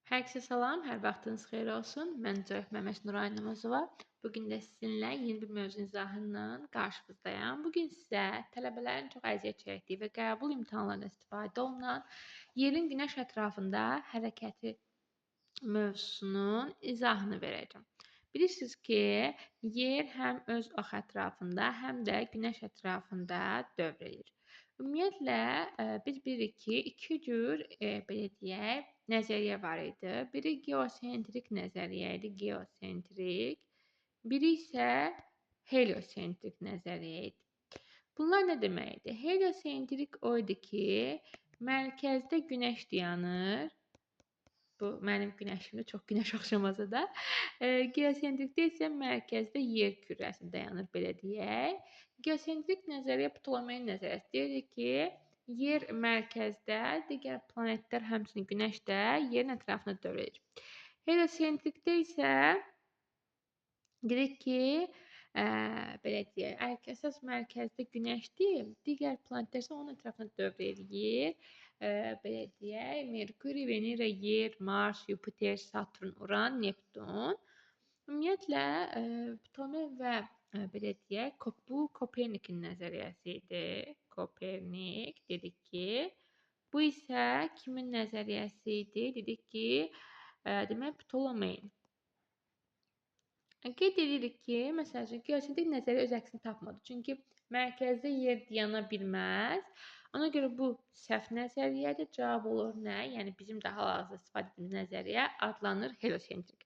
Hər kəsə salam, hər vaxtınız xeyir olsun. Mən Cöyh Məmməd Nuray Namazova. Bugün də sizinlə yeni bir mövzu izahıyla qarşınızdayım. Bugün sizə tələbələrin çox əziyyət çəkdiyi və qəbul imtahanlarında istifadə olunan yerin günəş ətrafında hərəkəti mövzusunun izahını verəcəm. Bilirsiniz ki, yer həm öz ox ətrafında, həm də günəş ətrafında dövr edir. Ümumiyyətlə biz bilirik ki, iki cür belə deyək, nəzəriyyə var idi. Biri geosentrik nəzəriyyə idi, geosentrik. Biri isə heliosentrik nəzəriyyə idi. Bunlar nə deməkdir? Heliosentrik o idi ki, mərkəzdə günəş dayanır. Bu mənim günəşimdə çox günəş oxşamasa da. Geosentrikdə isə mərkəzdə yer kürəsi dayanır, belə deyək. Geosentrik nəzəriyyə Ptolemey nəzəriyyəsi deyir ki, yer mərkəzdə, digər planetlər həmçinin günəş də yerin ətrafında dövr edir. Heliosentrikdə isə dedik ki, belə deyək, əsas mərkəzdə günəşdir, digər planetlər isə onun ətrafında dövr eləyir. Belə deyək, Merkuri, Venera, Yer, Mars, Yupiter, Saturn, Uran, Neptun. Ümumiyyətlə, Ptolemey və belə deyək, bu Kopernikin nəzəriyyəsi idi. Kopernik dedik ki, bu isə kimin nəzəriyyəsi idi? Dedik ki, demək Ptolemeyin. Qeyd edirik ki, məsəl üçün, geosentrik nəzəriyyə öz əksini tapmadı. Çünki mərkəzdə yer dayana bilməz. Ona görə bu səhv nəzəriyyədir. Cavab olur nə? Yəni bizim də hal-hazırda istifadə etdiyimiz nəzəriyyə adlanır heliosentrik.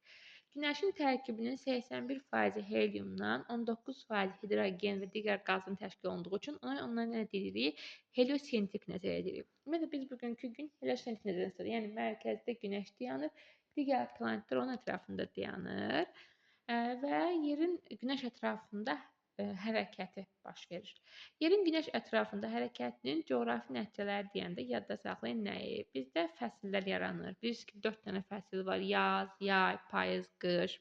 Günəşin tərkibinin 81% heliumdan, 19% hidrogen və digər qazın təşkil olunduğu üçün ona nə deyirik? Heliosentrik nəzəriyyə deyirik. Ümumiyyətlə biz bugünkü gün heliosentrik nəzəriyyəsi istifadə. Yəni mərkəzdə günəş dayanır, digər planetlər onun ətrafında dayanır və yerin günəş ətrafında hərəkəti baş verir. Yerin günəş ətrafında hərəkətinin coğrafi nəticələri deyəndə yadda saxlayın nəyi? Bizdə fəsillər yaranır. Bilirsiniz ki, 4 dənə fəsil var. Yaz, yay, payız, qış.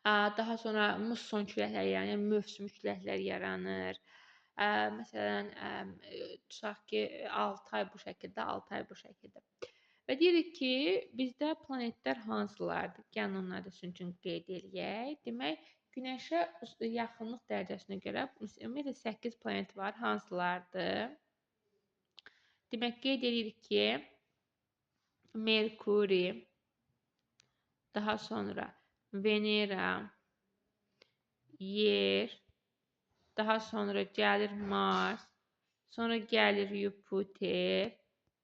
Daha sonra musson küləkləri yaranır, yəni mövsümi küləklər yaranır. Məsələn, tutaq ki, 6 ay bu şəkildə, 6 ay bu şəkildə. Və deyirik ki, bizdə planetlər hansılardır? Gəlin onları da sizin üçün qeyd eləyək. Demək, Günəşə yaxınlıq dərəcəsinə görə ümumiyyətlə 8 planet var. Hansılardır? Demək, qeyd edirik ki, Merkuri, daha sonra Venera, Yer, daha sonra gəlir Mars, sonra gəlir Yupiter,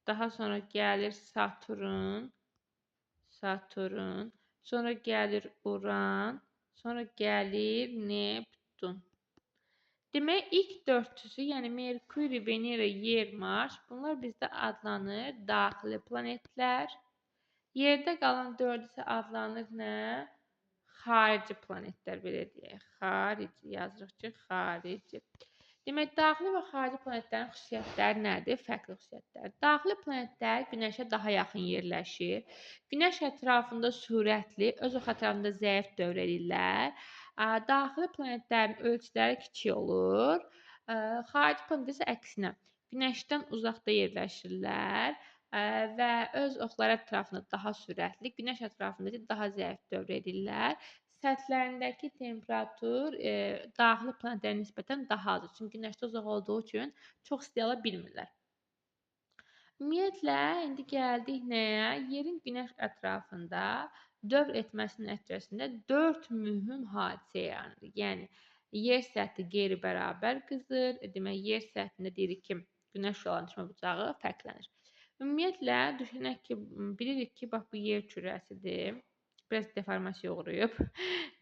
daha sonra gəlir Saturn, sonra gəlir Uran, sonra gəlir Neptun. Demək, ilk dördüsü, yəni Merkuri, Venera, Yer, Mars, bunlar bizdə adlanır daxili planetlər. Yerdə qalan dördü isə adlanır nə? Xarici planetlər, belə deyək. Xarici, yazırıq ki, xarici. Demək, daxili və xarici planetlərin xüsusiyyətləri nədir? Fərqli xüsusiyyətlər. Daxili planetlər Günəşə daha yaxın yerləşir. Günəş ətrafında sürətli, öz ox ətrafında zəif dövr edirlər. Daxili planetlərin ölçüləri kiçik olur. Xarici planetlər isə əksinə, Günəşdən uzaqda yerləşirlər və öz oxları ətrafında daha sürətli, Günəş ətrafında isə daha zəif dövr edirlər. Səthlərindəki temperatur daxili planetlərə nisbətən daha azdır. Çünki Günəşdə uzaq olduğu üçün çox isti ala bilmirlər. Ümumiyyətlə, indi gəldik nəyə? Yerin Günəş ətrafında dövr etməsinin nəticəsində 4 mühüm hadisə yaranır. Yəni, yer səthi qeyri-bərabər qızır. Demək, yer səthində deyirik ki, Günəş olan düşmə bucağı fərqlənir. Ümumiyyətlə, düşünək ki, bilirik ki, bax bu yer kürəsidir. Biraz deformasiya uğrayıb.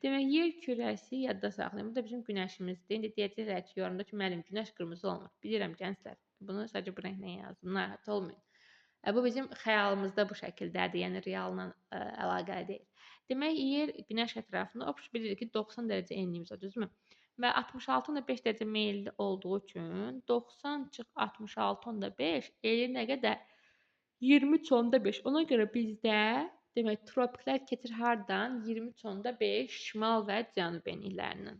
Demək, yer kürəsi yadda saxlayın. Bu da bizim günəşimizdir. İndi deyəcəklər ki, yorumda ki, müəllim, günəş qırmızı olmur. Bilirəm, gənclər. Bunu sadəcə bu rənglə yazdım. Narahat olmayın. Bu bizim xəyalımızda bu şəkildədir. Yəni, realla əlaqəli deyil. Demək, yer günəş ətrafında bilirik ki, 90 dərəcə enliyimiz var, düzdürmü? Və 66,5 dərəcə meyilli olduğu üçün 90 çıx 66,5 eləyir nə qədər? 23,5. Ona görə bizdə demək, tropiklər keçir hardan? 23,5 şimal və cənub enliklərindən.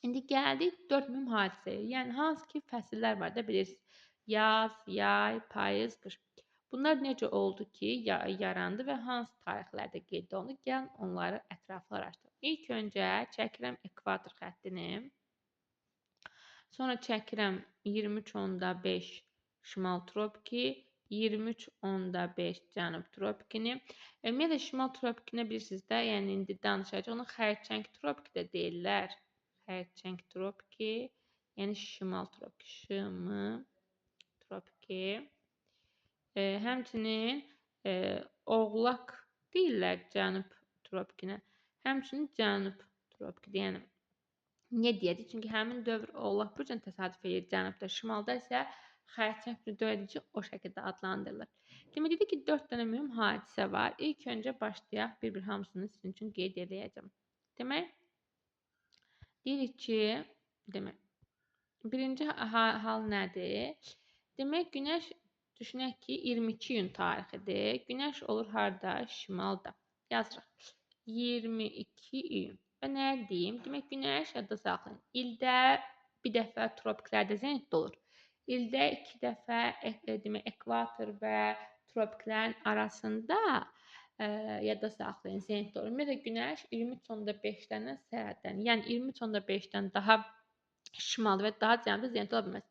İndi gəldik 4 mühüm hadisəyə. Yəni, hansı ki, fəsillər var da bilirsiniz. Yaz, yay, payız, qış. Bunlar necə oldu ki, yarandı və hansı tarixlərdə qeyd olundu? Gəlin onları ətraflı araşdıraq. İlk öncə çəkirəm ekvator xəttini. Sonra çəkirəm 23.5 şimal tropiki, 23.5 cənub tropikini. Ümumiyyətlə şimal tropikinə bilirsiniz də, yəni indi danışacağıq. Onu xərçəng tropiki də deyirlər. Xərçəng tropiki, yəni şimal tropiki, tropiki. Həmçinin oğlak deyirlər cənub tropikinə. Həmçinin cənub tropikidir. Yəni niyə deyəcək? Çünki həmin dövr oğlaq burcuna təsadüf edir cənubda, şimalda isə xərçəng burcu dövr edici o şəkildə adlandırılır. Demək ki, 4 dənə mühüm hadisə var. İlk öncə başlayaq, bir-bir hamısını sizin üçün qeyd edəcəm. Demək, deyirik ki, birinci hal nədir? Demək, Günəş düşünək ki, 22 iyun tarixidir. Günəş olur harda? Şimalda. Yazırıq. 22 iyun. Və nə deyim? Demək, Günəş yadda saxlayın. İldə bir dəfə tropiklərdə zenitdə olur. İldə 2 dəfə demək, ekvator və tropiklərin arasında yadda saxlayın, zenitdə olur. Ümumiyyətlə, Günəş 23.5-dən sərhəddən, yəni 23.5-dən daha şimalda və daha cənubda zenitdə ola bilməz.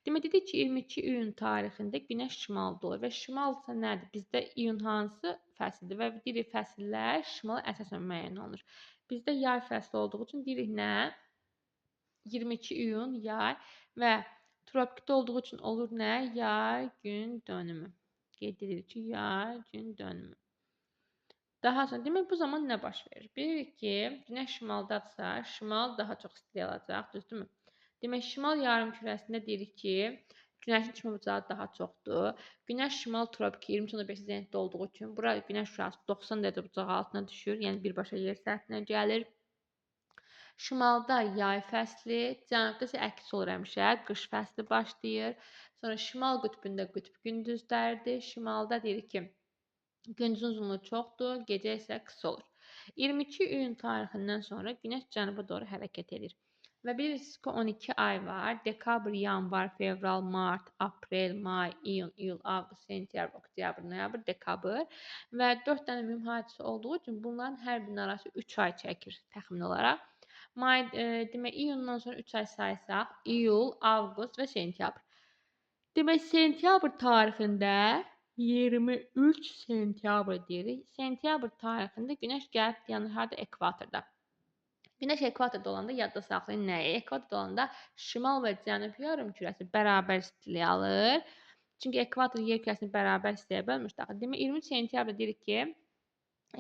Demək, dedik ki, 22 iyun tarixində Günəş şimalda olur və şimal isə nədir? Bizdə iyun hansı fəsildir və deyirik fəsillər şimala əsasən müəyyən olunur. Bizdə yay fəsli olduğu üçün deyirik nə? 22 iyun yay və tropikdə olduğu üçün olur nə? Yay gün dönümü. Qeyd edirik ki, yay gün dönümü. Daha sonra, demək bu zaman nə baş verir? Bilirik ki, Günəş şimaldadırsa, şimal daha çox isti olacaq, düzdürmü? Demək, şimal yarımkürəsində deyirik ki, Günəşin çıxma bucağı daha çoxdur. Günəş şimal tropiki 23.5 zenitdə olduğu üçün bura Günəş şüası 90 dərəcə bucağı altına düşür, yəni birbaşa yer səthinə gəlir. Şimalda yay fəsli, cənubda isə əks olur həmişə, qış fəsli başlayır. Sonra şimal qütbündə qütb gündüzlərdir. Şimalda deyirik ki, gündüzün uzunluğu çoxdur, gecə isə qısa olur. 22 iyun tarixindən sonra Günəş cənuba doğru hərəkət edir. Və bilirsiniz ki, 12 ay var. Dekabr, yanvar, fevral, mart, aprel, may, iyun, iyul, avqust, sentyabr, oktyabr, noyabr, dekabr. Və 4 dənə mühüm hadisə olduğu üçün bunların hər birinin arası 3 ay çəkir təxmin olaraq. May, demək, iyundan sonra 3 ay saysaq, iyul, avqust və sentyabr. Demək, sentyabr tarixində 23 sentyabr deyirik. Sentyabr tarixində Günəş gəlib dayanır harda? Ekvatorda. Günəş ekvatorda olanda yadda saxlayın nəyi? Ekvatorda olanda şimal və cənub yarımkürəsi bərabər istiliyi alır. Çünki ekvator yer kürəsini bərabər istiyə bölmüşdür. Demək 23 sentyabrda deyirik ki,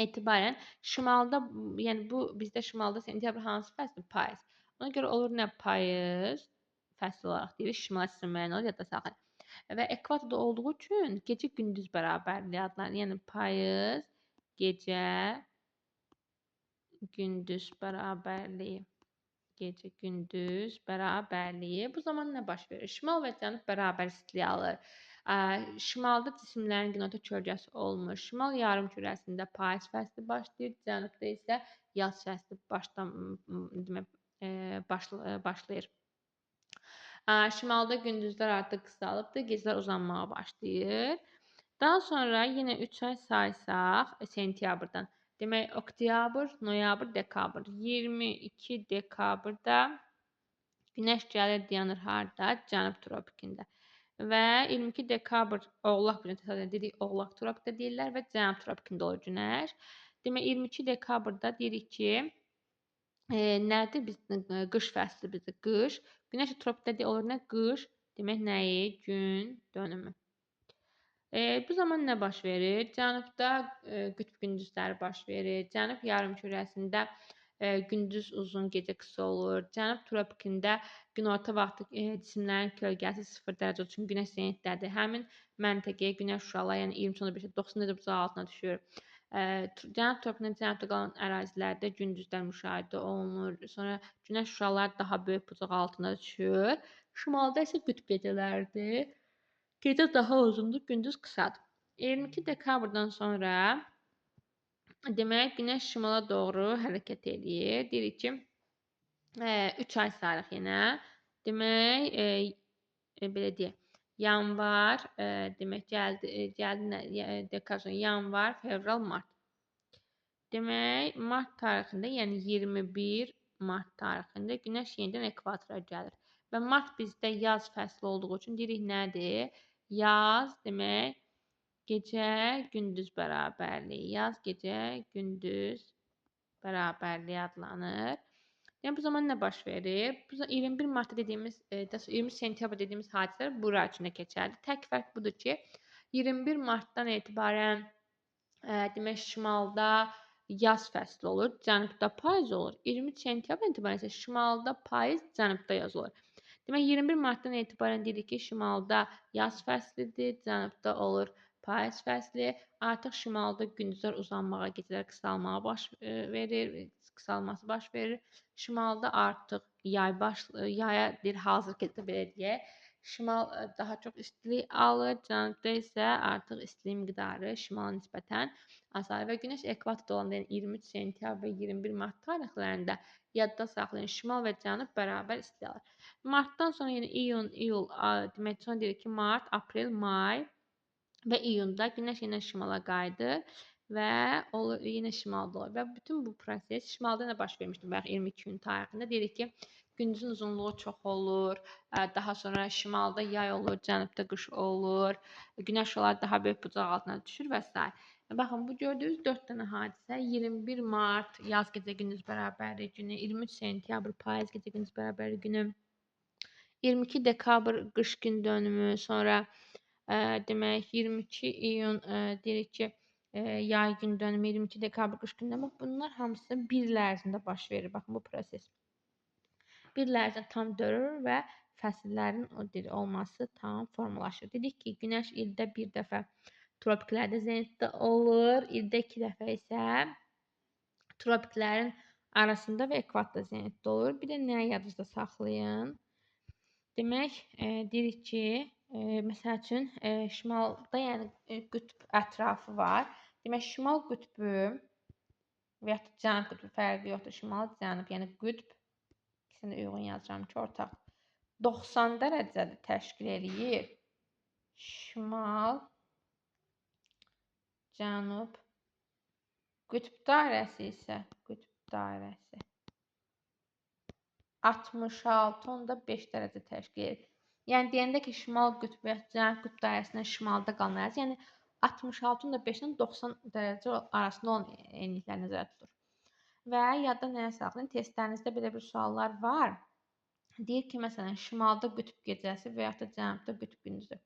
etibarən şimalda, yəni bu bizdə şimalda sentyabr hansı fəsl? Payız. Ona görə olur nə? Payız fəsl olaraq deyirik. Şimal sistemi müəyyən olur, yadda saxlayın. Və ekvatorda olduğu üçün gecə gündüz bərabərliyi adlanır. Yəni payız, gecə gündüz bərabərliyi. Gecə gündüz bərabərliyi. Bu zaman nə baş verir? Şimal və cənub bərabər istiliyi alır. Şimalda cisimlərin günorta kölgəsi olmur. Şimal yarımkürəsində payız fəsli başlayır, cənubda isə yaz fəsli başlayır. Şimalda gündüzlər artıq qısalıbdır, gecələr uzanmağa başlayır. Daha sonra yenə 3 ay saysaq sentyabrdan. Demək, oktyabr, noyabr, dekabr. 22 dekabrda Günəş gəlir dayanır harda? Cənub tropikində. Və 22 dekabr oğlaq burcuna təsadüfən dedik, oğlaq tropikdə deyirlər və cənub tropikində olur Günəş. Demək, 22 dekabrda deyirik ki, nədir? Biz qış fəsli bizdə qış. Günəş tropikdə olur nə? Qış. Demək, nəyi? Gün dönümü. Bu zaman nə baş verir? Cənubda qütb gündüzləri baş verir. Cənub yarımkürəsində gündüz uzun, gecə qısa olur. Cənub tropikində günorta vaxtı cisimlərin kölgəsi 0 dərəcə olur. Çünki Günəş zenitdədir. Həmin məntəqəyə Günəş şüaları, yəni 23.5-də 90 dərəcə bucağı altına düşür. Cənub tropikindən cənubda qalan ərazilərdə gündüzlər müşahidə olunur. Sonra Günəş şüaları daha böyük bucağı altına düşür. Şimalda isə qütb gecələrdir. Gecə daha uzundur, gündüz qısadır. 22 dekabrdan sonra demək Günəş şimala doğru hərəkət edir. Deyirik ki, 3 ay sayırıq yenə. Demək, belə deyək, Yanvar, demək gəldi yanvar, fevral, mart. Demək, mart tarixində, yəni 21 mart tarixində Günəş yenidən ekvatora gəlir. Və mart bizdə yaz fəsli olduğu üçün deyirik nədir? Yaz demək, gecə gündüz bərabərliyi. Yaz gecə gündüz bərabərliyi adlanır. Yəni bu zaman nə baş verir? Bu 21 mart dediyimiz, 20 sentyabr dediyimiz hadisələr bura içində keçərli. Tək fərq budur ki, 21 martdan etibarən demək şimalda yaz fəsli olur, cənubda payız olur. 23 sentyabrdan etibarən isə şimalda payız, cənubda yaz olur. Demək 21 martdan etibarən dedik ki, şimalda yaz fəslidir, cənubda olur payız fəsli. Artıq şimalda gündüzlər uzanmağa, gecələr qısalması baş verir. Şimalda artıq yaya bir hazır gedə belə deyək. Şimal daha çox istilik alır, cənubda isə artıq istiliyin miqdarı şimala nisbətən azalır və Günəş ekvatorda olanda, yəni 23 sentyabr və 21 mart tarixlərində yadda saxlayın, şimal və cənub bərabər isti alır. Martdan sonra yəni iyun, iyul, demək sonra deyirik ki, mart, aprel, may və iyunda Günəş yenə şimala qayıdır və olur yenə şimalda olur və bütün bu proses şimalda nə baş vermişdi bayaq 22 iyun tarixində deyirik ki, gündüzün uzunluğu çox olur, daha sonra şimalda yay olur, cənubda qış olur, Günəş olar daha böyük bucaq altına düşür və s. Baxın, bu gördüyünüz 4 dənə hadisə 21 mart yaz gecə gündüz bərabərliyi günü, 23 sentyabr payız gecə gündüz bərabərliyi günü, 22 dekabr qış gün dönümü, sonra demək 22 iyun deyirik ki, yay gün dönümü, 22 dekabr qış gün dönümü. Bunlar hamısı bir il ərzində baş verir. Baxın, bu proses bir il ərzində tam dönür və fəsillərin olması tam formalaşır. Dedik ki, Günəş ildə bir dəfə tropiklərdə zenitdə olur, ildə 2 dəfə isə tropiklərin arasında və ekvatorda zenitdə olur. Bir də nəyi yadınızda saxlayın? Demək, deyirik ki, məsəl üçün şimalda yəni qütb ətrafı var. Demək, şimal qütbü və ya cənub qütbü fərqi yoxdur. Şimal, cənub, yəni qütb ikisini uyğun yazıram ki, ortaq 90 dərəcədə təşkil eləyir. Şimal, cənub, qütb dairəsi isə 66.5 dərəcə təşkil edir. Yəni deyəndə ki, şimal qütb və cənub qütb dairəsindən şimalda qalan ərazi, yəni 66.5-dən 90 dərəcə arasında olan enliklər nəzərdə tutulur. Və yadda nəyə saxlayın? Testlərinizdə belə bir suallar var. Deyir ki, məsələn, şimalda qütb gecəsi və ya da cənubda qütb gündüzü.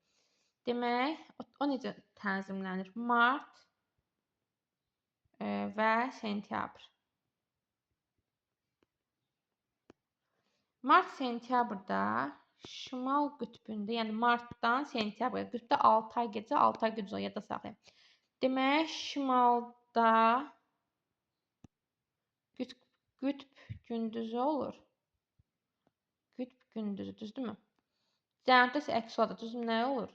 Demək, o necə tənzimlənir? Mart və sentyabr. Mart-sentyabrda şimal qütbündə, yəni martdan sentyabra, qütbdə 6 ay gecə, 6 ay gündüz olur, yadda saxlayın. Demək, şimalda qütb gündüzü olur. Qütb gündüzü, düzdürmü? Cənubda isə əksi olacaq. Düzdür, nə olur?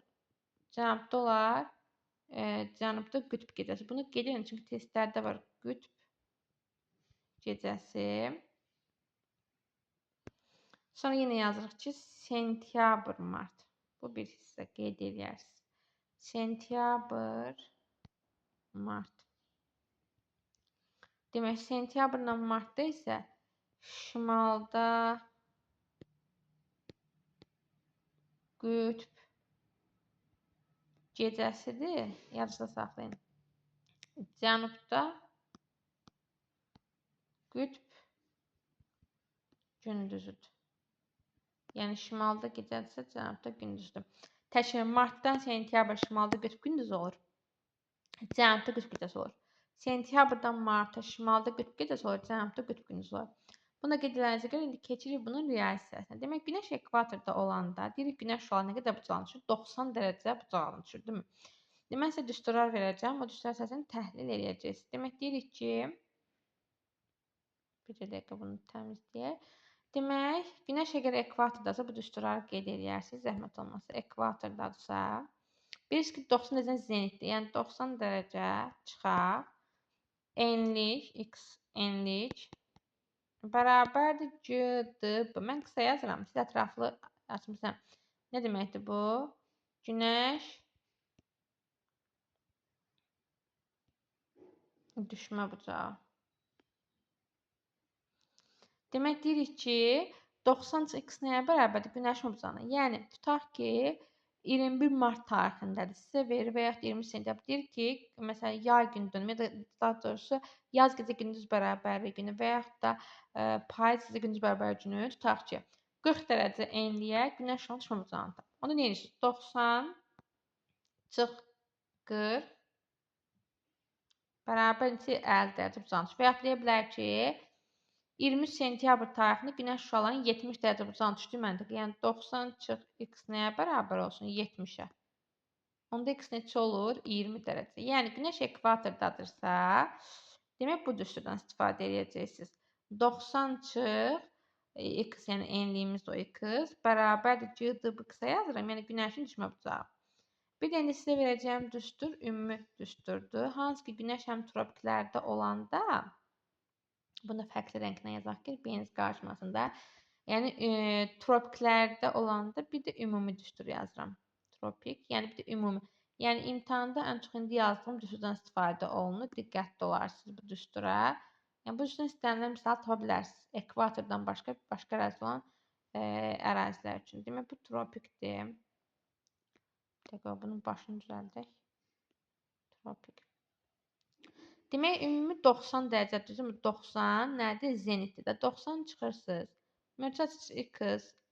Cənubda olar, cənubda qütb gecəsi. Bunu qeyd edin, çünki testlərdə var. Qütb gecəsi. Sonra yenə yazırıq ki, sentyabr, mart. Bu bir hissə qeyd edərsiniz. Sentyabr, mart. Demək, sentyabrla martda isə şimalda qütb gecəsidir. Yadınızda saxlayın. Cənubda qütb gündüzüdür. Yəni şimalda gecədirsə, cənubda gündüzdür. Təşkil martdan sentyabr şimalda qütb gündüzü olur. Cənubda qütb gecəsi olur. Sentyabrdan marta şimalda qütb gecəsi olur, cənubda qütb gündüzü olur. Buna qeyd edilənizə görə indi keçirik bunun real hissəsinə. Demək, Günəş ekvatorda olanda, deyirik Günəş şüaları nə qədər bucağına düşür? 90 dərəcə bucağına düşür, deyilmi? Demək, sizə düsturlar verəcəm. O düsturlar əsasını təhlil edəcəksiniz. Demək, deyirik ki, bir dəqiqə bunu təmizləyək. Demək, Günəş əgər ekvatordadsa, bu düsturları qeyd edərsiniz, zəhmət olmasa. Ekvatordadsa, bilirsiniz ki, 90 dərəcə zenitdir. Yəni 90 dərəcə çıxaq. Enlik, x enlik bərabərdir GDB. Mən qısa yazıram. Siz ətraflı açmışsam. Nə deməkdir bu? Günəş düşmə bucağı. Demək deyirik ki, 90x nəyə bərabərdir? Günəşin bucağına. Yəni tutaq ki, 21 mart tarixindədir. Sizə verir və yaxud 20 sentyabr deyir ki, məsələn, yay günü dönümü ya da daha doğrusu yaz gecə gündüz bərabərliyi günü və yaxud da payız gecə gündüz bərabərliyi günü tutaq ki, 40 dərəcə enliyə günəş şüanın düşmə bucağında. Onu nə edirsiniz? 90 çıx 40 bərabər neçə 50 dərəcə bucağına düşür. Və yaxud deyə bilər ki, 20 sentyabr tarixində günəş şüalarının 70 dərəcə bucağına düşdüyü məntəqə. Yəni 90 çıx x nəyə bərabər olsun? 70-ə. Onda x neçə olur? 20 dərəcə. Yəni günəş ekvatordadırsa, demək bu düsturdan istifadə edəcəksiniz. 90 çıx x, yəni enliyimiz o x bərabərdir GDB-x-ə yazıram. Yəni günəşin düşmə bucağı. Bir də indi sizə verəcəyim düstur ümumi düsturdur. Hansı ki, günəş həm tropiklərdə olanda bunu fərqli rənglə yazaq ki, beyiniz qarışmasın da. Yəni tropiklərdə olanda bir də ümumi düstur yazıram. Tropik, yəni bir də ümumi. Yəni imtahanda ən çox indi yazdığım düsturdan istifadə olunur. Diqqətli olarsınız bu düstura. Yəni bu düsturdan istənilən misal tapa bilərsiniz. Ekvatordan başqa ərazi olan ərazilər üçün. Demək bu tropikdir. Bir dəqiqə bunun başını düzəldək. Tropik. Demək, ümumi 90 dərəcədir. 90 nədir? Zenitdir də. 90 çıxırsınız. Mötəçiz x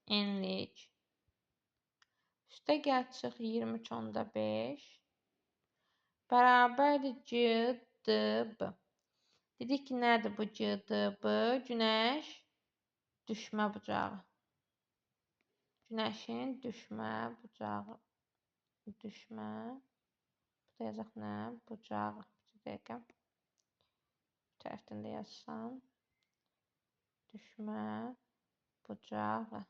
enlik. Üstə gəl çıx 23.5. Bərabərdir GDB. Dedik ki, nədir bu GDB? Günəş düşmə bucağı. Günəşin düşmə bucağı. Düşmə. Bu da yazaq nə? Bucağı. Bir dəqiqə. Tərəfdən də yazsam. Düşmə bucağı.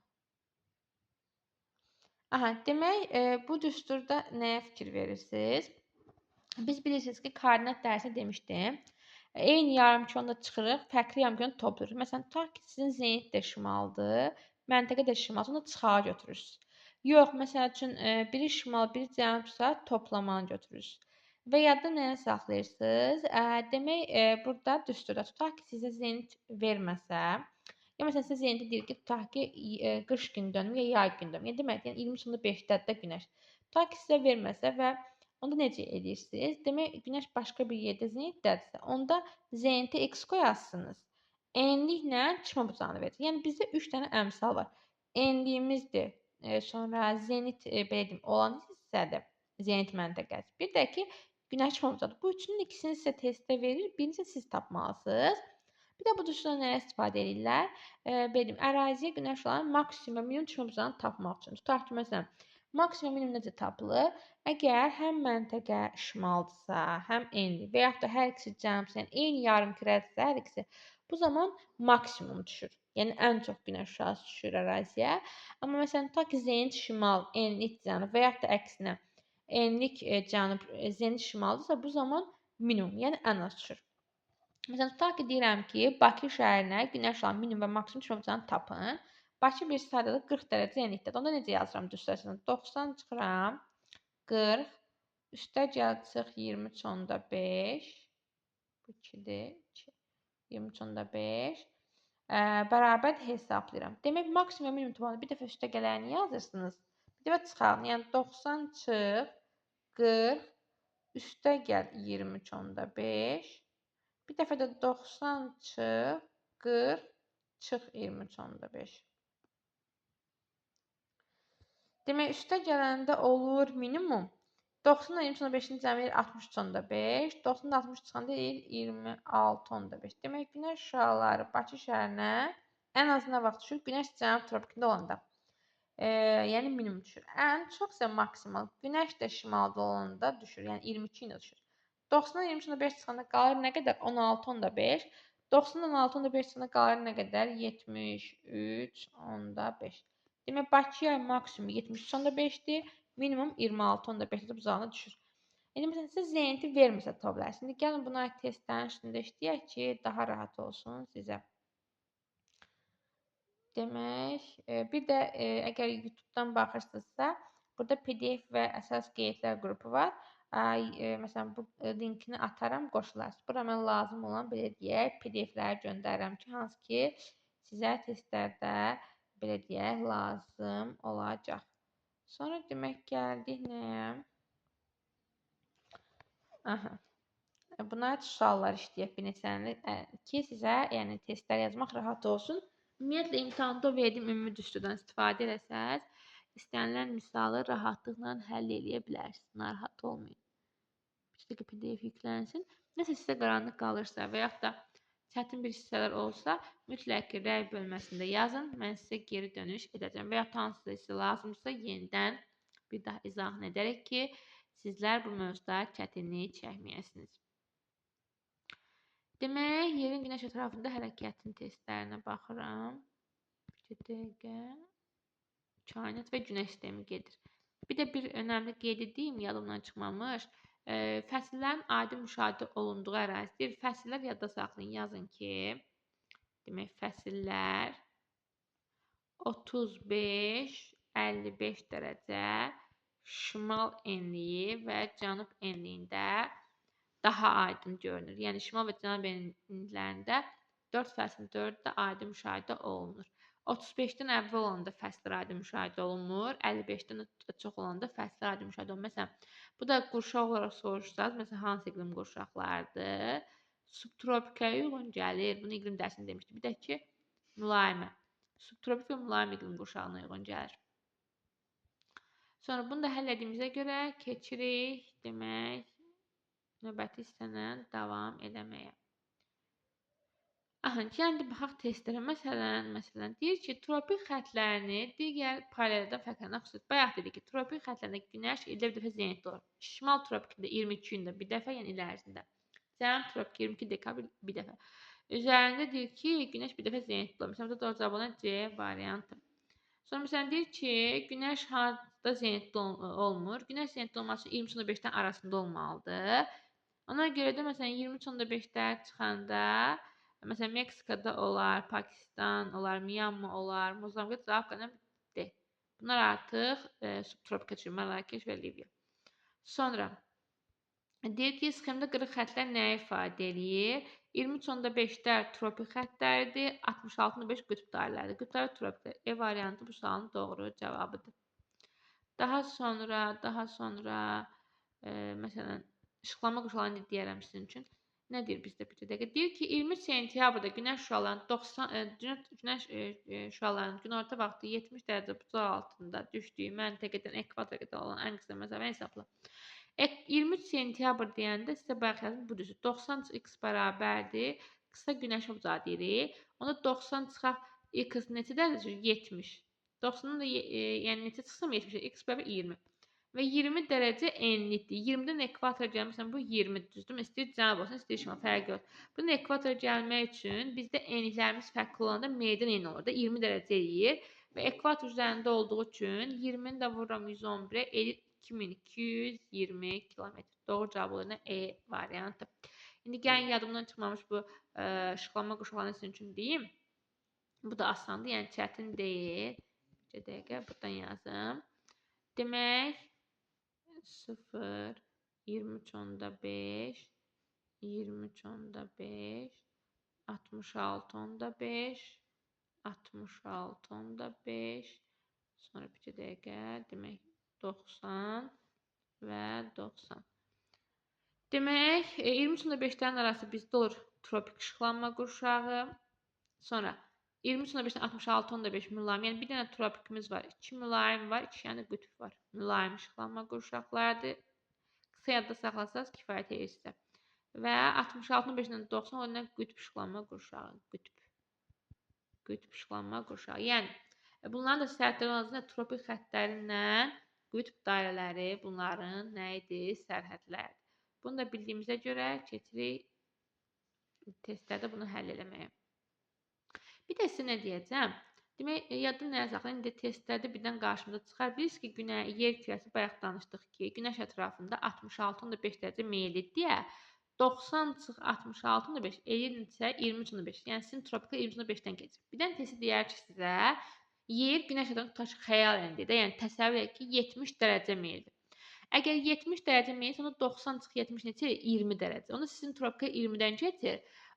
Aha, demək, bu düsturda nəyə fikir verirsiniz? Biz bilirsiniz ki, koordinat dərsində demişdim. Eyni yarımkürəndə çıxırıq, fərqli yarımkürəni toplayırıq. Məsələn, tutaq ki, sizin zenit də şimaldır, məntəqə də şimaldır, onu çıxağa götürürsünüz. Yox, məsəl üçün, biri şimal, biri cənubsa, toplamanı götürürsünüz. Və yadda nəyə saxlayırsınız? Demək, burada düsturda tutaq ki, sizə zenit verməsə, ya məsələn, sizə zeniti deyir ki, tutaq ki, qış gün dönümü ya yay gün dönümü. Yəni demək, yəni 20.5-dədir də günəş. Tutaq ki, sizə verməsə və onda necə edirsiniz? Demək, günəş başqa bir yerdə zenitdədirsə, onda zenitə x qoyarsınız. Enliklə çıxma bucağını verir. Yəni bizdə 3 dənə əmsal var. Enliyimizdir. Sonra zenit belə deyim, olan hissədir. Zenit məntəqəsi. Bir də ki, günəş çıxma bucağıdır. Bu üçünün ikisini sizə testdə verir. Birini siz tapmalısınız. Bir də bu düsturdan nəyə istifadə edirlər? Belə deyim, əraziyə günəş olan maksimum və minimum çıxma bucağını tapmaq üçün. Tutaq ki, məsələn, maksimum minimum necə tapılır? Əgər həm məntəqə şimaldırsa, həm enli və yaxud da hər ikisi cənubsa, yəni eyni yarımkürədirsə hər ikisi, bu zaman maksimum düşür. Yəni ən çox günəş şüası düşür əraziyə. Amma məsələn, tutaq ki, zenit şimal, enlik cənub və yaxud da əksinə, enlik cənub, zenit şimaldırsa, bu zaman minimum, yəni ən az düşür. Məsələn, tutaq ki, deyirəm ki, Bakı şəhərinə günəş şüalarının minimum və maksimum düşmə bucağını tapın. Bakı bir saydadır 40 dərəcə enlikdədir. Onda necə yazıram düsturdan? 90 çıxıram 40, üstə gəl çıx 23.5. Bu 2-dir. 23.5. Bərabər hesablayıram. Demək, maksimum minimum topladı. Bir dəfə üstə gələni yazırsınız. Bir dəfə çıxarın. Yəni 90 çıx 40, üstə gəl 23.5. Bir dəfə də 90 çıx 40, çıx 23.5. Demək, üstə gələndə olur minimum. 90 ilə 23.5-in cəmi 63.5. 90 da 60 çıxanda 26.5. Demək, günəş şüaları Bakı şəhərinə ən az nə vaxt düşür? Günəş cənub tropikində olanda. Yəni minimum düşür. Ən çox isə maksimal. Günəş də şimalda olanda düşür. Yəni 22 ilə düşür. 90-dan 23.5 çıxanda qalır nə qədər? 16.5. 90-dan 16.5 çıxanda qalır nə qədər? 73.5. Demək, Bakıya maksimum 73.5-dir. Minimum 26.5 bucağına düşür. İndi məsələn, sizə zeniti vermirsə tapa bilərsiniz. İndi gəlin buna aid testlərin üstündə işləyək ki, daha rahat olsun sizə. Demək, bir də əgər YouTube-dan baxırsınızsa, Burada PDF və əsas qeydlər qrupu var. Məsələn, bu linkini ataram, qoşularsınız. Bura mən lazım olan, belə deyək, PDF-ləri göndərirəm ki, hansı ki, sizə testlərdə, belə deyək, lazım olacaq. Sonra demək gəldik nəyə? Aha. Bunlar suallar işləyək bir neçəni ki, sizə yəni testlər yazmaq rahat olsun. Ümumiyyətlə imtahanda verdiyim ümumi düsturdan istifadə etsəz, istənilən misalı rahatlıqla həll edə bilərsiniz. Narahat olmayın. İşte PDF yüklənsin. Nəsə sizə qaranlıq qalırsa və yaxud da çətin bir hissələr olsa, mütləq ki, rəy bölməsində yazın. Mən sizə geri dönüş edəcəm və yaxud hansısa sizə lazımdırsa yenidən bir daha izahını edərək ki, sizlər bu mövzuda çətinlik çəkməyəsiniz. Demək, yerin günəş ətrafında hərəkətin testlərinə baxıram. Bir dəqiqə. Kainat və günəş sistemi gedir. Bir də bir önəmli qeyd edeyim, yadımdan çıxmamış. Fəsillərin adi müşahidə olunduğu ərazidir. Fəsillər yadda saxlayın, yazın ki, demək, fəsillər 35-55 dərəcə şimal enliyi və cənub enliyində daha aydın görünür. Yəni, şimal və cənub enliklərində 4 fəslin 4-ü də aydın müşahidə olunur. 35-dən əvvəl olanda fəslər aydın müşahidə olunmur, 55-dən çox olanda fəslər aydın müşahidə olunur. Məsələn, bu da qurşaq olaraq soruşsaz, məsələn, hansı iqlim qurşaqlardır? Subtropikaya uyğun gəlir. Bunu iqlim dərsində demişdim. Bir də ki, mülayimə. Subtropik və mülayim iqlim qurşağına uyğun gəlir. Sonra bunu da həll etdiyimizə görə keçirik, demək, növbəti hissənə davam eləməyə. Yəni baxaq testlərə. Məsələn, deyir ki, tropik xəttlərini digər paylardan fərqlənən xüsusiyyət. Bayaq dedik ki, tropik xəttlərində günəş ildə bir dəfə zenitdə olur. Şimal tropikində 22 gündə bir dəfə, yəni il ərzində. Cənub tropik 22 dekabr bir dəfə. Üzərində deyir ki, günəş bir dəfə zenitdə olur. Məsələn, burada doğru cavab olan C variantı. Sonra məsələn deyir ki, günəş harda zenitdə olmur? Günəş zenitdə olması 23.5-dən arasında olmalıdır. Ona görə də məsələn 23.5-də çıxanda məsələn, Meksikada olar, Pakistan olar, Myanma olar, Mozambik, Afqanistan D. Bunlar artıq subtropika çürümə, Mərakeş və Liviya. Sonra deyir ki, sxemdə qırıq xəttlər nəyi ifadə edir? 23.5-lər tropik xəttləridir, 66.5 qütb dairələridir. Qütblər tropiklər. E variantı bu sualın doğru cavabıdır. Daha sonra məsələn, işıqlanma qurşaqlarını deyərəm sizin üçün. Nə deyir bizdə bir dəqiqə? Deyir ki, 20 sentyabrda günəş şüalarının günorta vaxtı 70 dərəcə bucaq altında düşdüyü məntəqədən ekvatora qədər olan ən qısa məsafəni hesabla. 23 sentyabr deyəndə sizə bayaq yazdım, bu düzdür. 90x bərabərdir. Qısa günəş bucağı deyirik. Onda 90 çıxaq x neçə dərəcə? 70. 90-dan da yəni neçə çıxsam 70. X bərabər 20. Və 20 dərəcə enlikdir. 20-dən ekvatora gəlmişsən, bu 20 düzdür. İstəyir cənub olsun, istəyir şimal, fərqi yox. Bunun ekvatora gəlmək üçün bizdə enliklərimiz fərqli olanda meydan eyni olur da 20 dərəcə eləyir. Və ekvator üzərində olduğu üçün 20-ni də vururam 111-ə, eləyir 2220 kilometr. Doğru cavab olur E variantı. İndi gəlin yadımdan çıxmamış bu işıqlanma qurşaqlarını sizin üçün deyim. Bu da asandır, yəni çətin deyil. Bir dəqiqə buradan yazım. Demək 0, 23.5, 23.5, 66.5, 66.5, sonra bir dəqiqə, demək 90 və 90. Demək 23.5-lərin arası bizdə olur tropik işıqlanma qurşağı. Sonra 23.5-dən 66.5 mülayim. Yəni bir dənə tropikimiz var. 2 mülayim var, 2 dənə qütb var. Mülayim işıqlanma qurşaqlardır. Qısa yadda saxlasanız kifayət edir sizə. Və 66.5-dən 90 ondan qütb işıqlanma qurşağı. Qütb işıqlanma qurşağı. Yəni bunların da sərhədləri arasında tropik xəttlərinlə qütb dairələri bunların nə idi? Sərhədlərdir. Bunu da bildiyimizə görə keçirik testlərdə bunu həll eləməyə. Bir də sizə nə deyəcəm? Demək, yadda nəyə saxlayın? İndi testlərdə birdən qarşımıza çıxar. Bilirsiniz ki, yer kürəsi bayaq danışdıq ki, günəş ətrafında 66.5 dərəcə meyillidir deyə 90 çıx 66.5 eləyir neçə? 23.5. Yəni sizin tropiklər 23.5-dən keçir. Birdən testi deyər ki, sizə Yer günəş adını tutaq xəyal edin də, yəni təsəvvür edin ki, 70 dərəcə meyldir. Əgər 70 dərəcə meylsə, onda 90 çıx 70 neçə? 20 dərəcə. Onda sizin tropika 20-dən keçir.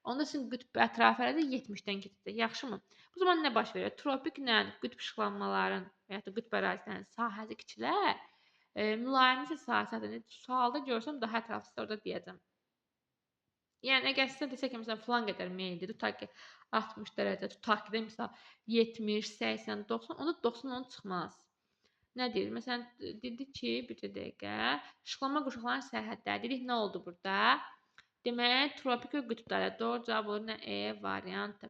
Onda sizin qütb ətrafı ərazi 70-dən keçəcək. Yaxşımı? Bu zaman nə baş verir? Tropiklə qütb işıqlanmaların və ya da qütb ərazilərinin sahəsi kiçilər, mülayimsə sahəsi. Sualda görsəm daha ətraflı orada deyəcəm. Yəni əgər sizə desək ki, məsələn, filan qədər meyldir, tutaq ki, 60 dərəcə, tutaq ki, məsəl 70, 80, 90, onda 90 onun çıxmaz. Nə deyir? Məsələn, dedik ki, bir dəqiqə, işıqlanma quşaqlarının sərhədləri. Dedik, nə oldu burada? Demək, tropik və qütblərdə. Doğru cavab olur nə? E variantı.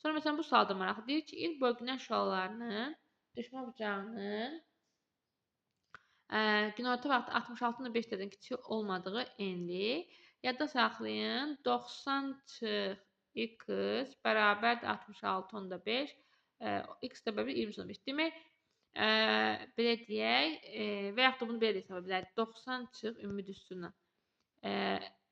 Sonra məsələn, bu sualda maraqlı. Deyir ki, il boyu günəş şüalarının düşmə bucağının günorta vaxtı 66.5 dərəcədən kiçik olmadığı enli. Yadda saxlayın. 90 çıx x bərabərdir 66.5. X də bərabər 20.5. Demək, belə deyək, və yaxud da bunu belə də hesab edə bilərik. 90 çıx ümumi üstündən.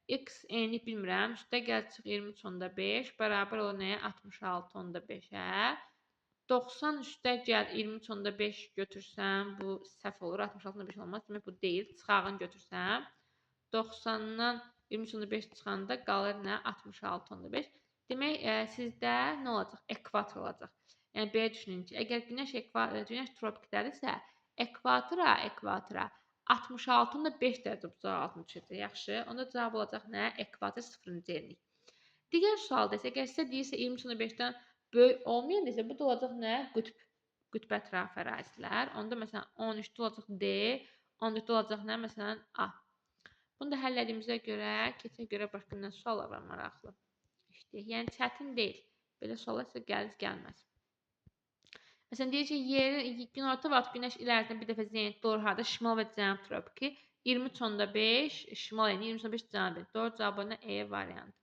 X enlik bilmirəm. Üstə gəl çıx 23.5 bərabər olur nəyə? 66.5-ə. 90 üstə gəl 23.5 götürsəm, bu səhv olur. 66.5 olmaz. Demək, bu deyil. Çıxağını götürsəm. 90-dan 23.5 çıxanda qalır nə? 66.5. Demək, sizdə nə olacaq? Ekvator olacaq. Yəni belə düşünün ki, əgər günəş tropikdədirsə, ekvatora 66.5 dərəcə bucağı altında düşəcək. Yaxşı. Onda cavab olacaq nə? Ekvator 0-cı enlik. Digər sualda isə əgər sizə deyirsə 23.5-dən böyük olmayan desə, bu da olacaq nə? Qütb ətrafı ərazilər. Onda məsələn 13-də olacaq D, 14-də olacaq nə? Məsələn A. Bunu da həll etdiyimizə görə, keçə görə başqa nə suallar var maraqlı. İşte, yəni çətin deyil. Belə suallar sizə gəlməz. Məsələn, deyir ki, günorta vaxtı günəş il ərzində bir dəfə zenitdə olur. Harda? Şimal və cənub tropiki. 23.5 şimal eni, 23.5 cənub eni. Doğru cavab olan E variantı.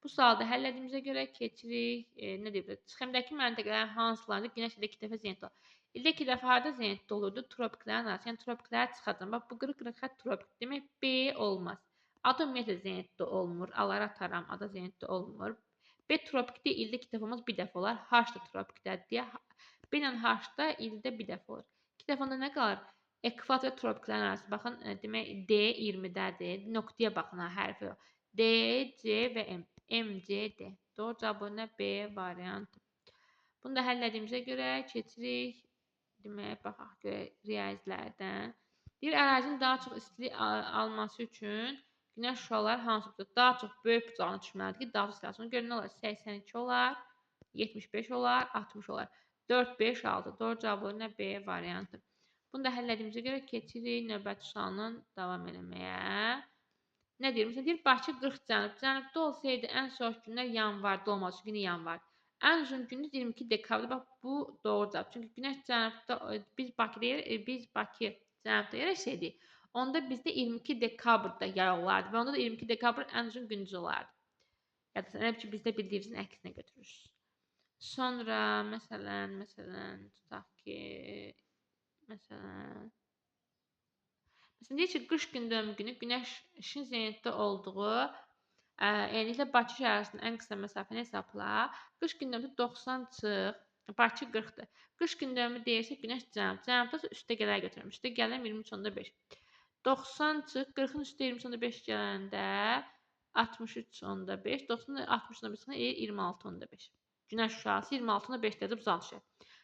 Bu sualda həll etdiyimizə görə keçirik. Nə deyir? Sxemdəki məntəqələrin hansılarında günəş ildə 2 dəfə zenitdə olur? İldə 2 dəfə harda zenitdə olurdu? Tropiklərin arası. Yəni tropiklərə çıxacam. Bax, bu qırıq-qırıq xətt tropik. Demək, B olmaz. A da ümumiyyətlə zenitdə olmur. Aları ataram. A da zenitdə olmur. B tropikdə ildə 2 dəfə olmaz, bir dəfə olar. H da tropikdədir deyə B ilə H-da ildə bir dəfə olur. 2 dəfə onda nə qalır? Ekvator və tropiklərin arası. Baxın, demək D 20-dədir. Nöqtəyə baxın ha, hərfi. D, C və M. M, C, D. Doğru cavab nə? B variantı. Bunu da həll etdiyimizə görə keçirik. Demək, baxaq görək riyazilərdən. Deyir, ərazinin daha çox istilik alması üçün günəş şüaları hansı bucaqda? Daha çox böyük bucağına düşməlidir ki, daha çox istilik alsın. Görə nə olar? 82 olar, 75 olar, 60 olar. 4, 5, 6. Doğru cavab olur nə? B variantı. Bunu da həll etdiyimizə görə keçirik növbəti sualla davam eləməyə. Nə deyir? Məsələn, deyir, Bakı 40 cənub. Cənubda olsaydı ən soyuq günlər yanvarda olmaz. Çünki yanvar. Ən uzun gününüz 22 dekabrdır. Bax, bu doğru cavab. Çünki günəş cənubda, biz Bakı cənubda yerləşsəydik, onda bizdə 22 dekabrda yay olardı və onda da 22 dekabr ən uzun gününüz olardı. Yəni, elə ki, bizdə bildiyimizin əksinə götürürsünüz. Sonra, məsələn, tutaq ki, məsələn, deyir ki, qış gündönümü günü günəşin zenitdə olduğu enliklə Bakı şəhəri arasında ən qısa məsafəni hesabla. Qış gündönümü 90 çıx, Bakı 40-dır. Qış gündönümü deyirsə günəş cənub. Cənubda isə üstə gələr götürürəm. Üstə gəlirəm 23.5. 90 çıx, 40-ın üstə 23.5 gələndə 63.5. 90-ın 60.5 çıxanda 26.5. Günəş şüası 26.5 dərəcə uzaqlaşır.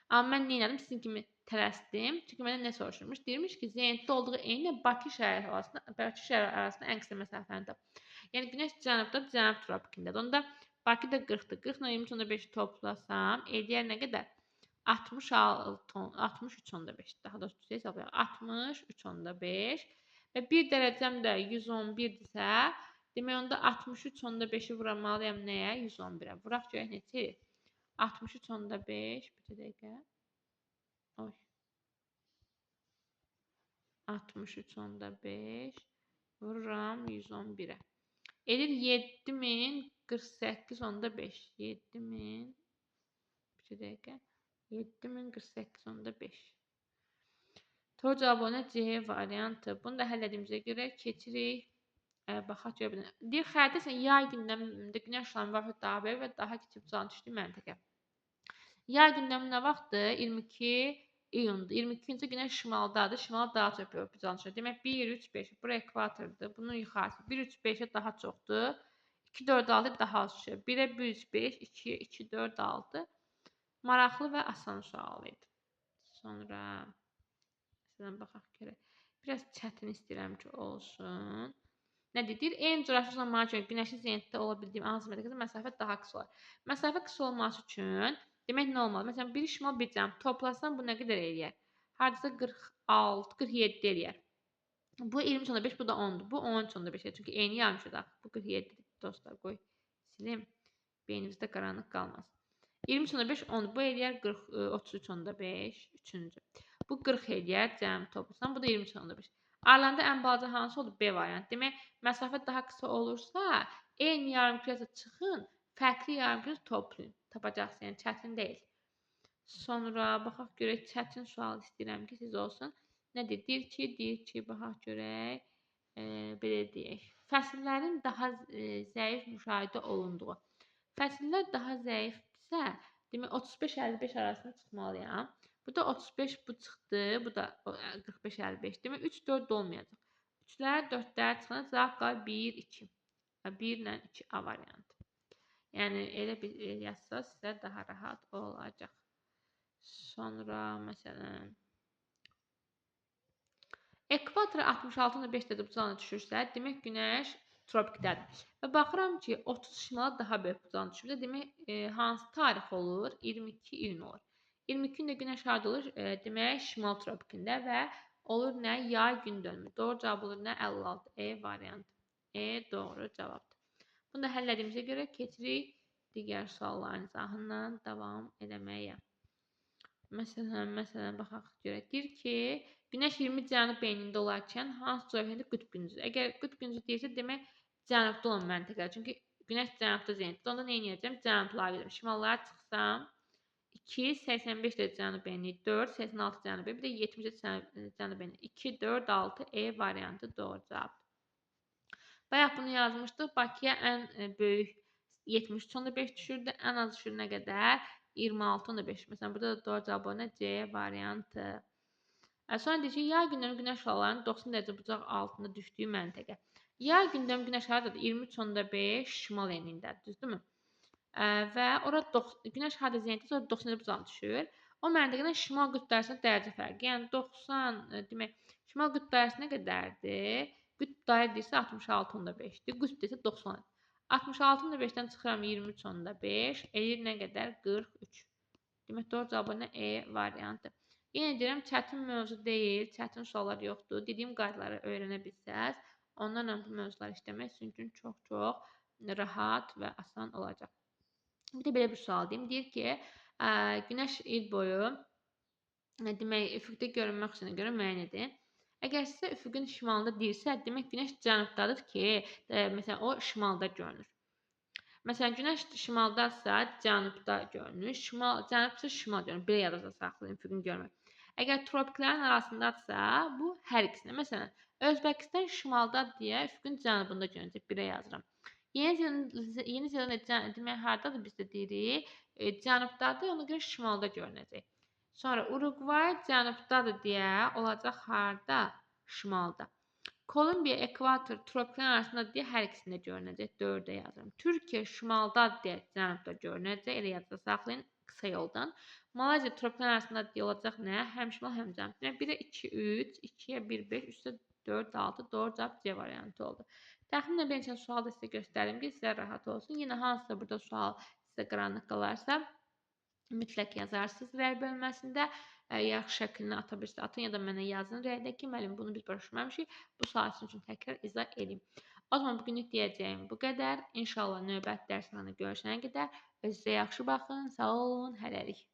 Amma mən nə etdim? Sizin kimi tələsdim. Çünki məndən nə soruşurmuş? Deyirmiş ki, zenitdə olduğu enlə Bakı şəhəri arasında ən qısa məsafəni tap. Yəni günəş cənubda, cənub tropikindədir. Onda Bakıda 40-dır. 40 ilə 23.5 toplasam, eləyər nə qədər? 63.5. Daha doğrusu hesablayaq. 63.5 və 1 dərəcəm də 111-dirsə, demək onda 63.5-i vuramalıyam nəyə? 111-ə. Vuraq görək neçə? 63.5 bir dəqiqə. Oy. 63.5 vururam 111-ə. Edir 7048.5. 7000 bir dəqiqə. 7048.5. Doğru cavab ona C variantı. Bunu da həll etdiyimizə görə keçirik. Baxaq görə bilin. Deyir, xəritəsən yay gündəmində günəş şüalarının vəfat daha böyük və daha kiçik bucağına düşdüyü məntəqə. Yay gündəmi nə vaxtdır? 22 iyundur. 22-ci günəş şimaldadır. Şimala daha çox bölüb uzanır. Demək 1, 3, 5. Bura ekvatordur. Bunun yuxarısı 1, 3, 5-ə daha çoxdur. 2, 4, 6 daha az düşür. 1-ə 1, 3, 5, 2-yə 2, 4, 6. Maraqlı və asan sual idi. Sonra məsələn baxaq görək. Biraz çətin istəyirəm ki, olsun. Nə deyir? Eyni coğrafi zamana görə günəşin zenitdə ola bildiyim hansı məntəqədə məsafə daha qısa olar. Məsafə qısa olması üçün demək nə olmalı? Məsələn, biri şimal, bir cənub. Toplasam bu nə qədər eləyər? Hardasa 46, 47 eləyər. Bu 20.5, bu da 10'dur. Bu 13.5. Çünki eyni yarımçıda. Bu 47'dir dostlar. Qoy silim. Beynimizdə qaranlıq qalmasın. 20.5 10. Bu eləyər 33.5. Üçüncü. Bu 40 eləyər cəmi toplasam. Bu da 20.5. Aralarında ən balaca hansı oldu? B variantı. Demək, məsafə daha qısa olursa, eyni yarımkürəsə çıxın, fərqli yarımkürəsə toplayın. Tapacaqsınız. Yəni çətin deyil. Sonra baxaq görək, çətin sual istəyirəm ki, siz olsun. Nədir? Deyir ki, baxaq görək. Belə deyək. Fəsillərin daha zəif müşahidə olunduğu. Fəsillər daha zəifdirsə, demək 35-55 arasında çıxmalıyam. Bu da 35, bu çıxdı. Bu da 45-55. Demək 3, 4 olmayacaq. 3-lər, 4-lər çıxanda cavab qalır 1, 2. 1 ilə 2 A variantı. Yəni elə bir yazsa sizə daha rahat olacaq. Sonra məsələn ekvatora 66.5 dərəcə bucağına düşürsə, demək günəş tropikdədir. Və baxıram ki, 30 şimala daha böyük bucağına düşürsə, demək hansı tarix olur? 22 iyun olur. 22 gündə günəş harda olur? Demək şimal tropikində və olur nə? Yay gün dönümü. Doğru cavab olur nə? 56. E variantı. E doğru cavabdır. Bunu da həll etdiyimizə görə keçirik digər sualların izahından davam eləməyə. Məsələn baxaq görək. Deyir ki, günəş 20 cənub beynində olarkən hansı coğrafiyada qütb gündüzü? Əgər qütb gündüzü deyirsə, demək cənubda olan məntəqə. Çünki günəş cənubda zenitdə. Onda nə edəcəm? Cənublara gedirəm. Şimallara çıxsam 2, 85 dərəcə cənub beyni, 4, 86 cənub beyni, bir də 70 cənub beyni. 2, 4, 6 E variantı doğru cavab. Bayaq bunu yazmışdıq. Bakıya ən böyük 73.5 düşürdü. Ən az düşür nə qədər? 26.5. Məsələn, burada da doğru cavab olan C variantı. Sonra deyir ki, yay gündəmi günəş şüalarının 90 dərəcə bucaq altında düşdüyü məntəqə. Yay gündəmi günəş haradadır? 23.5 şimal enliyindədir, düzdürmü? Və ora günəş harda zenitdə, sonra 90 dərəcə bucaq düşür. O məntəqədən şimal qütb arasında dərəcə fərqi. Yəni 90, demək, şimal qütb arasında nə qədərdir? Qütb dair deyirsə 66.5-dir. Qütb desə 90. 66.5-dən çıxıram 23.5, eləyir nə qədər? 43. Demək, doğru cavabı nə? E variantı. Yenə deyirəm, çətin mövzu deyil, çətin suallar yoxdur. Dediyim qaydaları öyrənə bilsəz, onlarla bu mövzuları işləmək sizin üçün çox rahat və asan olacaq. Bir də belə bir sual deyim. Deyir ki, günəş il boyu demək, üfüqdə görünmə xüsusinə görə müəyyən edin. Əgər sizə üfüqün şimalında deyirsə, demək günəş cənubdadır ki, məsələn, o şimalda görünür. Məsələn, günəş şimaldadsa, cənubda görünür. Cənubsa şimal görünür. Belə yadınızda saxlayın üfüqün görmək. Əgər tropiklərin arasındadsa, bu hər ikisinə. Məsələn, Özbəkistan şimaldadır deyə üfüqün cənubunda görünəcək. Birə yazıram. Yeni Zelandiya demək hardadır biz də deyirik? Cənubdadır, ona görə şimalda görünəcək. Sonra Uruqvay cənubdadır deyə olacaq harda? Şimalda. Kolumbiya, ekvator, tropiklər arasında deyə hər ikisində görünəcək. 4-ə yazıram. Türkiyə şimaldadır deyə cənubda görünəcək. Elə yadda saxlayın qısa yoldan. Malayziya tropiklər arasında deyə olacaq nə? Həm şimal, həm cənub. 1-ə 2, 3, 2-yə 1, 5, 3-ə 4, 6. Doğru cavab C variantı oldu. Təxminən bir neçə sual da sizə göstərim ki, sizə rahat olsun. Yenə hansısa burada sual sizə qaranlıq qalarsa, mütləq yazarsınız rəy bölməsində. Yaxşı şəklini ata bilirsiniz, atın ya da mənə yazın rəydə ki, müəllim bunu biz başlamışıq. Bu sual sizin üçün təkrar izah edeyim. O zaman bugünlük deyəcəyim bu qədər. İnşallah növbəti dərslərdə görüşənə qədər özünüzə yaxşı baxın. Sağ olun, hələlik.